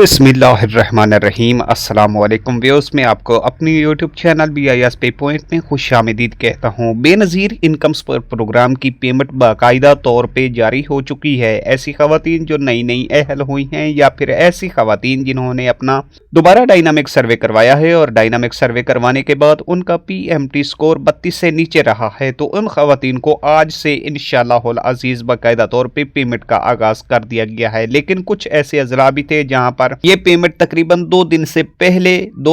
बिस्मिल्लाहिर्रहमानिर्रहीम। अस्सलाम वालेकुम व्यूअर्स, मैं आपको अपनी यूट्यूब चैनल BIS पे पॉइंट में खुशामदीद कहता हूँ। बेनज़ीर इनकम सपोर्ट प्रोग्राम की पेमेंट बाकायदा तौर पे जारी हो चुकी है। ऐसी खवातीन जो नई नई अहल हुई हैं या फिर ऐसी खवातीन जिन्होंने अपना दोबारा डायनामिक सर्वे करवाया है और डायनामिक सर्वे करवाने के बाद उनका PMT स्कोर 32 से नीचे रहा है, तो उन खवातीन को आज से इंशाअल्लाहुल अज़ीज़ बाकायदा तौर पे पेमेंट का आगाज़ कर दिया गया है। लेकिन कुछ ऐसे अजला भी थे जहाँ पर ये पेमेंट तकरीबन 2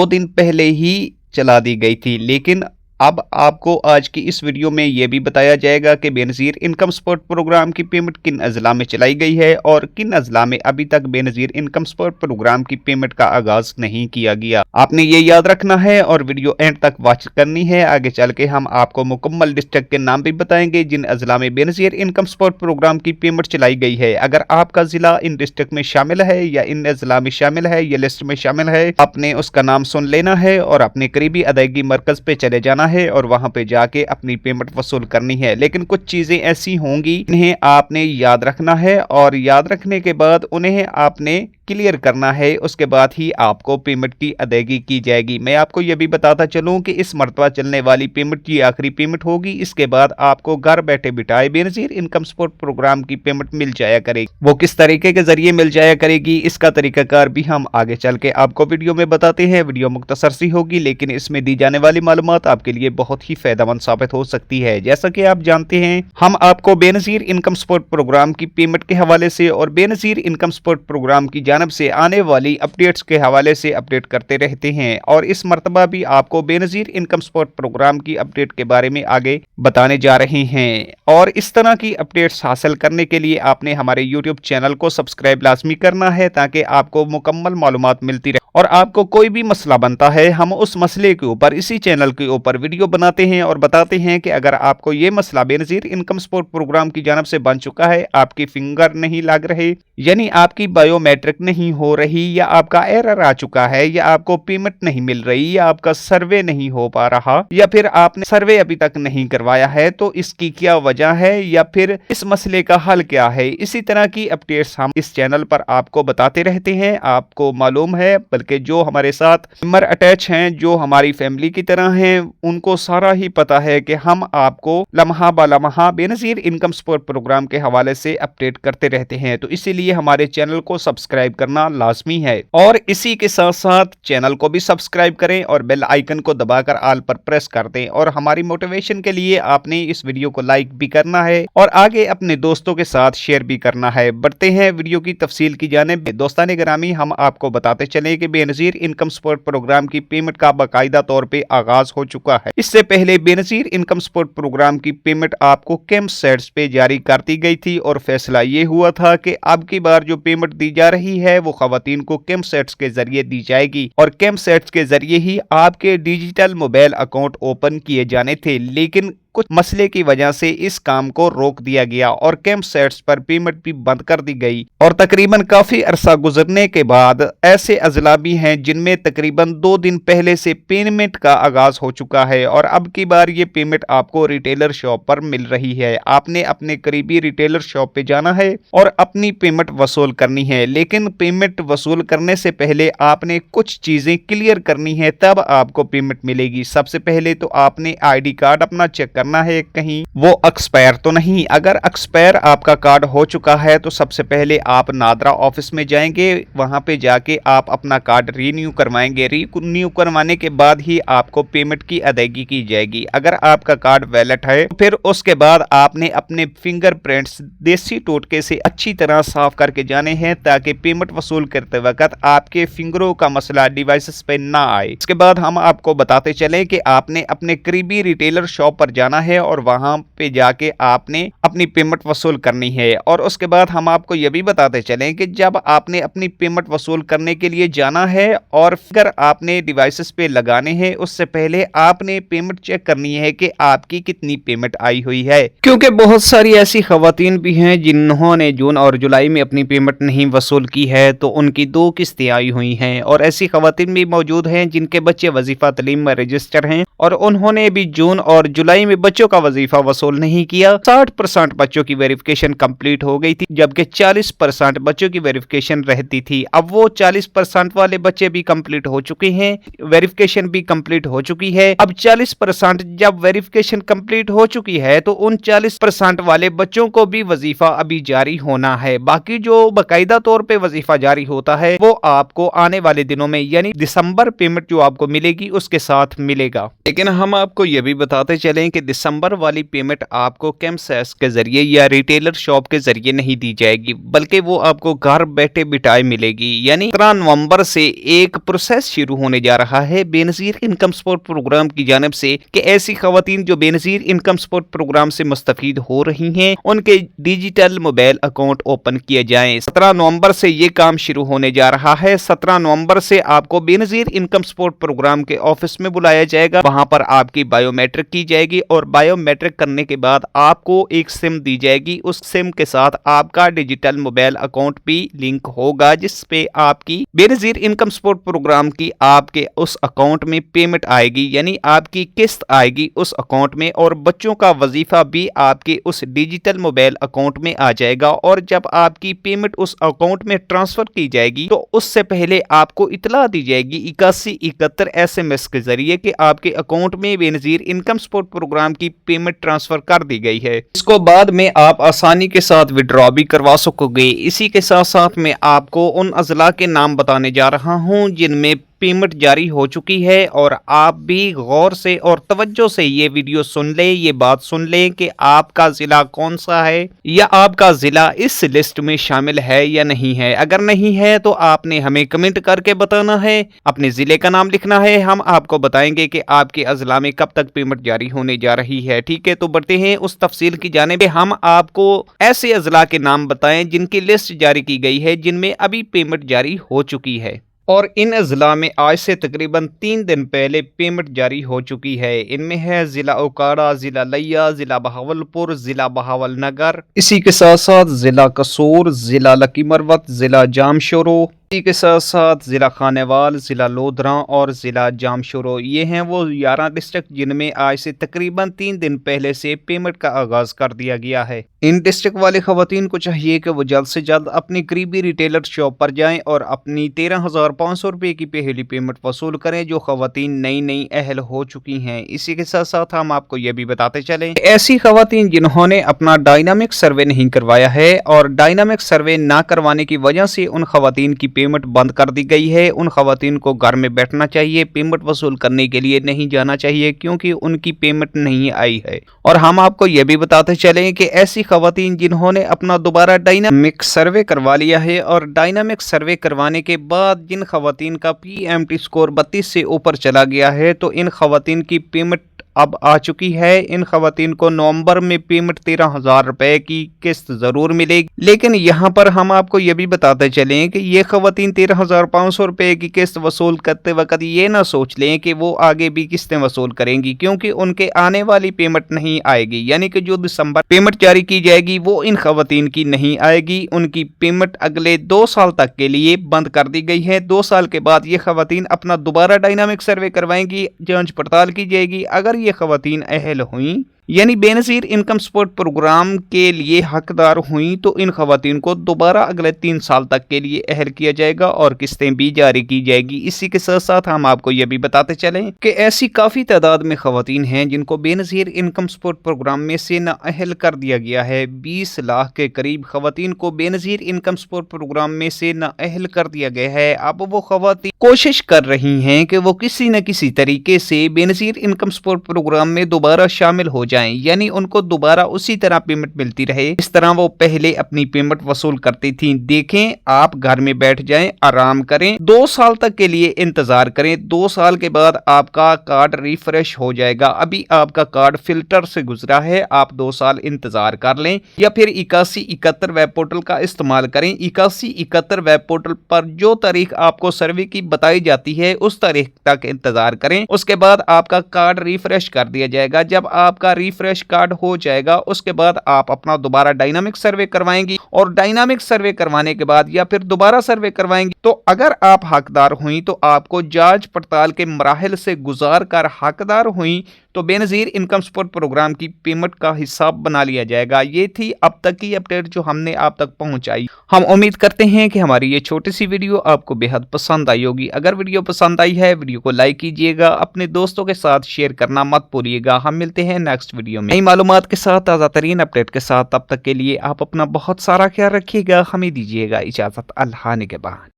दिन पहले ही चला दी गई थी। लेकिन अब आपको आज की इस वीडियो में यह भी बताया जाएगा कि बेनज़ीर इनकम सपोर्ट प्रोग्राम की पेमेंट किन अजला में चलाई गई है और किन अजला में अभी तक बेनज़ीर इनकम सपोर्ट प्रोग्राम की पेमेंट का आगाज नहीं किया गया। आपने ये याद रखना है और वीडियो एंड तक वॉच करनी है। आगे चल के हम आपको मुकम्मल डिस्ट्रिक्ट के नाम भी बताएंगे जिन अजला में बेनज़ीर इनकम सपोर्ट प्रोग्राम की पेमेंट चलाई गई है। अगर आपका जिला इन डिस्ट्रिक्ट में शामिल है या इन अजला में शामिल है या लिस्ट में शामिल है, आपने उसका नाम सुन लेना है और अपने करीबी अदायगी मरकज पे चले जाना है और वहां पे जाके अपनी पेमेंट वसूल करनी है। लेकिन कुछ चीजें ऐसी होंगी इन्हें आपने याद रखना है और याद रखने के बाद उन्हें आपने क्लियर करना है, उसके बाद ही आपको पेमेंट की अदायगी की जाएगी। मैं आपको यह भी बताता चलूं कि इस मरतबा चलने वाली पेमेंट की आखिरी पेमेंट होगी। इसके बाद आपको घर बैठे बिठाए बेनज़ीर इनकम सपोर्ट प्रोग्राम की पेमेंट मिल जाया करेगी। वो किस तरीके के जरिए मिल जाया करेगी, इसका तरीकाकार भी हम आगे चल के आपको वीडियो में बताते हैं। वीडियो मुख्तसर सी होगी लेकिन इसमें दी जाने वाली मालूमात आपके लिए बहुत ही फायदेमंद साबित हो सकती है। जैसा कि आप जानते हैं, हम आपको बेनज़ीर इनकम सपोर्ट प्रोग्राम की पेमेंट के हवाले से और बेनज़ीर इनकम सपोर्ट प्रोग्राम की जानिब से आने वाली अपडेट्स के हवाले से अपडेट करते रहते हैं और इस मर्तबा भी आपको बेनज़ीर इनकम सपोर्ट प्रोग्राम की अपडेट के बारे में आगे बताने जा रहे हैं। और इस तरह की अपडेट्स हासिल करने के लिए आपने हमारे YouTube चैनल को सब्सक्राइब लाजमी करना है ताकि आपको मुकम्मल मालूमात मिलती रहे और आपको कोई भी मसला बनता है हम उस मसले के ऊपर इसी चैनल के ऊपर वीडियो बनाते हैं और बताते हैं कि अगर आपको ये मसला बेनज़ीर इनकम सपोर्ट प्रोग्राम की जानिब से बन चुका है, आपकी फिंगर नहीं लग रहे यानी आपकी बायोमेट्रिक नहीं हो रही या आपका एरर आ चुका है या आपको पेमेंट नहीं मिल रही या आपका सर्वे नहीं हो पा रहा या फिर आपने सर्वे अभी तक नहीं करवाया है, तो इसकी क्या वजह है या फिर इस मसले का हल क्या है, इसी तरह की अपडेट्स हम इस चैनल पर आपको बताते रहते हैं। आपको मालूम है, बल्कि जो हमारे साथ मेंबर अटैच हैं, जो हमारी फैमिली की तरह हैं, उनको सारा ही पता है कि हम आपको लम्हा ब लम्हा बेनज़ीर इनकम सपोर्ट प्रोग्राम के हवाले से अपडेट करते रहते हैं। तो इसीलिए हमारे चैनल को सब्सक्राइब करना लाजमी है और इसी के साथ साथ चैनल को भी सब्सक्राइब करें और बेल आइकन को दबाकर ऑल पर प्रेस कर दें। और हमारी मोटिवेशन के लिए आपने इस वीडियो को लाइक भी करना है और आगे अपने दोस्तों के साथ शेयर भी करना है। बढ़ते हैं वीडियो की तफसील की जानिब। दोस्तान गिरामी, हम आपको बताते चले कि बेनज़ीर इनकम सपोर्ट प्रोग्राम की पेमेंट का बाकायदा तौर पे आगाज हो चुका है। इससे पहले बेनज़ीर इनकम सपोर्ट प्रोग्राम की पेमेंट आपको कैंप सेट्स पे जारी कर दी गई थी और फैसला ये हुआ था कि अब की बार जो पेमेंट दी जा रही है वो खवातीन को कैंप सेट्स के जरिए दी जाएगी और कैंप सेट्स के जरिए ही आपके डिजिटल मोबाइल अकाउंट ओपन किए जाने थे। लेकिन कुछ मसले की वजह से इस काम को रोक दिया गया और कैंप सेट्स पर पेमेंट भी बंद कर दी गई और तकरीबन काफी अरसा गुजरने के बाद ऐसे अजला भी हैं जिनमें तकरीबन 2 दिन पहले से पेमेंट का आगाज हो चुका है और अब की बार ये पेमेंट आपको रिटेलर शॉप पर मिल रही है। आपने अपने करीबी रिटेलर शॉप पे जाना है और अपनी पेमेंट वसूल करनी है। लेकिन पेमेंट वसूल करने से पहले आपने कुछ चीजें क्लियर करनी है, तब आपको पेमेंट मिलेगी। सबसे पहले तो आपने ID कार्ड अपना चेक करना है कहीं वो एक्सपायर तो नहीं। अगर एक्सपायर आपका कार्ड हो चुका है तो सबसे पहले आप नादरा ऑफिस में जाएंगे, वहां पे जाके आप अपना कार्ड रीन्यू करवाएंगे। रीन्यू करवाने के बाद ही आपको पेमेंट की अदायगी की जाएगी। अगर आपका कार्ड वैलिड है तो फिर उसके बाद आपने अपने फिंगरप्रिंट्स देसी टोटके से अच्छी तरह साफ करके जाने हैं ताकि पेमेंट वसूल करते वक्त आपके फिंगरों का मसला डिवाइसेस पे ना आए। इसके बाद हम आपको बताते चले कि आपने अपने करीबी रिटेलर शॉप पर जाना है और वहां पे जाके आपने अपनी पेमेंट वसूल करनी है। और उसके बाद हम आपको यह भी बताते चलें कि जब आपने अपनी पेमेंट वसूल करने के लिए जाना है और फिर आपने डिवाइसेस पे लगाने हैं, उससे पहले आपने पेमेंट चेक करनी है कि आपकी कितनी पेमेंट आई हुई है, क्योंकि बहुत सारी ऐसी खवातीन भी हैं जिन्होंने जून और जुलाई में अपनी पेमेंट नहीं वसूल की है, तो उनकी 2 किस्तें आई हुई हैं। और ऐसी खवातीन भी मौजूद हैं जिनके बच्चे वजीफा तालीम में रजिस्टर हैं और उन्होंने भी जून और जुलाई में बच्चों का वजीफा वसूल नहीं किया। 60% बच्चों की वेरिफिकेशन कंप्लीट हो गई थी, जबकि 40% बच्चों की वेरिफिकेशन रहती थी। अब वो 40% वाले बच्चे भी कंप्लीट हो चुके हैं, वेरिफिकेशन भी कंप्लीट हो चुकी है। अब 40% जब वेरिफिकेशन कंप्लीट हो चुकी है तो उन 40% वाले बच्चों को भी वजीफा अभी जारी होना है। बाकी जो बाकायदा तौर पे वजीफा जारी होता है वो आपको आने वाले दिनों में यानी दिसंबर पेमेंट जो आपको मिलेगी उसके साथ मिलेगा। लेकिन हम आपको यह भी बताते चलें कि दिसंबर वाली पेमेंट आपको कैम्पसेस के जरिए या रिटेलर शॉप के जरिए नहीं दी जाएगी, बल्कि वो आपको घर बैठे बिठाए मिलेगी। यानी 17 नवंबर से एक प्रोसेस शुरू होने जा रहा है बेनजीर इनकम सपोर्ट प्रोग्राम की जानिब से कि ऐसी खवातीन जो बेनजीर इनकम सपोर्ट प्रोग्राम से मुस्तफीद हो रही हैं उनके डिजिटल मोबाइल अकाउंट ओपन किए जाएं। 17 नवंबर से ये काम शुरू होने जा रहा है। 17 नवंबर से आपको बेनजीर इनकम सपोर्ट प्रोग्राम के ऑफिस में बुलाया जाएगा, वहां पर आपकी बायोमेट्रिक की जाएगी और बायोमेट्रिक करने के बाद आपको एक सिम दी जाएगी। उस सिम के साथ आपका डिजिटल मोबाइल अकाउंट भी लिंक होगा, जिसपे आपकी बेनजीर इनकम सपोर्ट प्रोग्राम की आपके उस अकाउंट में पेमेंट आएगी, यानी आपकी किस्त आएगी उस अकाउंट में, और बच्चों का वजीफा भी आपके उस डिजिटल मोबाइल अकाउंट में आ जाएगा। और जब आपकी पेमेंट उस अकाउंट में ट्रांसफर की जाएगी तो उससे पहले आपको इतला दी जाएगी 8171 SMS के जरिए कि आपके अकाउंट में बेनजीर इनकम सपोर्ट प्रोग्राम की पेमेंट ट्रांसफर कर दी गई है। इसको बाद में आप आसानी के साथ विड्रॉ भी करवा सकोगे। इसी के साथ साथ मैं आपको उन अजला के नाम बताने जा रहा हूं जिनमें पेमेंट जारी हो चुकी है, और आप भी गौर से और तवज्जो से ये वीडियो सुन लें, ये बात सुन लें कि आपका जिला कौन सा है या आपका जिला इस लिस्ट में शामिल है या नहीं है। अगर नहीं है तो आपने हमें कमेंट करके बताना है, अपने जिले का नाम लिखना है। हम आपको बताएंगे कि आपके अजला में कब तक पेमेंट जारी होने जा रही है। ठीक है, तो बढ़ते हैं उस तफसील की जानिब। हम आपको ऐसे अजला के नाम बताएं जिनकी लिस्ट जारी की गई है, जिनमें अभी पेमेंट जारी हो चुकी है, और इन अजला में आज से तकरीबन 3 दिन पहले पेमेंट जारी हो चुकी है। इनमें है जिला ओकाड़ा, जिला लिया, जिला बहावलपुर, जिला बहावलनगर, इसी के साथ साथ जिला कसूर, जिला लकी मरवत, जिला जामशोरो, इसी के साथ साथ जिला खानेवाल, जिला लोधरा और जिला जामशोरो। ये हैं वो 11 डिस्ट्रिक्ट जिनमें आज से तकरीबन 3 दिन पहले से पेमेंट का आगाज कर दिया गया है। इन डिस्ट्रिक्ट वाले खवातीन को चाहिए कि वो जल्द से जल्द अपनी करीबी रिटेलर शॉप पर जाएं और अपनी 13,500 रुपये की पहली पेमेंट वसूल करें, जो खवातीन नई अहल हो चुकी हैं। इसी के साथ साथ हम आपको ये भी बताते चलें, ऐसी खवातीन जिन्होंने अपना डायनामिक सर्वे नहीं करवाया है और डायनामिक सर्वे ना करवाने की वजह से उन खवातीन की पेमेंट बंद कर दी गई है, उन खवातीन को घर में बैठना चाहिए, पेमेंट वसूल करने के लिए नहीं जाना चाहिए, क्योंकि उनकी पेमेंट नहीं आई है। और हम आपको यह भी बताते चलें कि ऐसी खवातीन जिन्होंने अपना दोबारा डायनामिक सर्वे करवा लिया है और डायनामिक सर्वे करवाने के बाद जिन खवातीन का PMT स्कोर 32 से ऊपर चला गया है, तो इन खवातीन की पेमेंट अब आ चुकी है। इन खवातीन को नवंबर में पेमेंट 13,000 रुपए की किस्त जरूर मिलेगी, लेकिन यहाँ पर हम आपको ये भी बताते चलें कि ये खवातीन 13,500 रुपए की किस्त वसूल करते वक्त ये ना सोच लें कि वो आगे भी किस्तें वसूल करेंगी, क्योंकि उनके आने वाली पेमेंट नहीं आएगी। यानी कि जो दिसंबर पेमेंट जारी की जाएगी वो इन खवातीन की नहीं आएगी। उनकी पेमेंट अगले 2 साल तक के लिए बंद कर दी गई है। 2 साल के बाद ये खवातीन अपना दोबारा डायनामिक सर्वे करवाएंगी, जांच पड़ताल की जाएगी। अगर ये खवातीन अहल हुई यानी बेनजीर इनकम सपोर्ट प्रोग्राम के लिए हकदार हुई, तो इन खवातीन को दोबारा अगले 3 साल तक के लिए अहल किया जाएगा और किस्तें भी जारी की जाएगी। इसी के साथ साथ हम आपको यह भी बताते चलें कि ऐसी काफ़ी तादाद में खवातीन हैं जिनको बेनजीर इनकम सपोर्ट प्रोग्राम में से नाअहल कर दिया गया है। 20 लाख के करीब खवातीन को बेनजीर इनकम सपोर्ट प्रोग्राम में से नाअहल कर दिया गया है। अब वो खवातीन कोशिश कर रही हैं कि वो किसी न किसी तरीके से बेनजीर इनकम सपोर्ट प्रोग्राम में दोबारा शामिल हो जाए, यानी उनको दोबारा उसी तरह पेमेंट मिलती रहे इस तरह वो पहले अपनी पेमेंट वसूल करती थी। देखें, आप घर में बैठ जाएं, आराम करें, 2 साल तक के लिए इंतजार करें। 2 साल के बाद आपका कार्ड रिफ्रेश हो जाएगा। अभी आपका कार्ड फिल्टर से गुजरा है, आप 2 साल इंतजार कर लें, या फिर 8171 वेब पोर्टल का इस्तेमाल करें। 8171 वेब पोर्टल पर जो तारीख आपको सर्वे की बताई जाती है उस तारीख तक इंतजार करें। उसके बाद आपका कार्ड रिफ्रेश कर दिया जाएगा। जब आपका रिफ्रेश कार्ड हो जाएगा उसके बाद आप अपना दोबारा डायनामिक सर्वे करवाएंगी, और डायनामिक सर्वे करवाने के बाद या फिर दोबारा सर्वे करवाएंगी तो अगर आप हकदार हुई तो आपको जांच पड़ताल के मराहिल से गुजार कर हकदार हुई तो बेनज़ीर इनकम सपोर्ट प्रोग्राम की पेमेंट का हिसाब बना लिया जाएगा। ये थी अब तक की अपडेट जो हमने आप तक पहुंचाई। हम उम्मीद करते हैं कि हमारी ये छोटी सी वीडियो आपको बेहद पसंद आई होगी। अगर वीडियो पसंद आई है वीडियो को लाइक कीजिएगा, अपने दोस्तों के साथ शेयर करना मत भूलिएगा। हम मिलते हैं नेक्स्ट वीडियो में नई मालूमात के साथ, ताज़ा तरीन अपडेट के साथ। तब तक के लिए आप अपना बहुत सारा ख्याल रखिएगा। हमें दीजिएगा इजाज़त। अल्लाह निगहबान।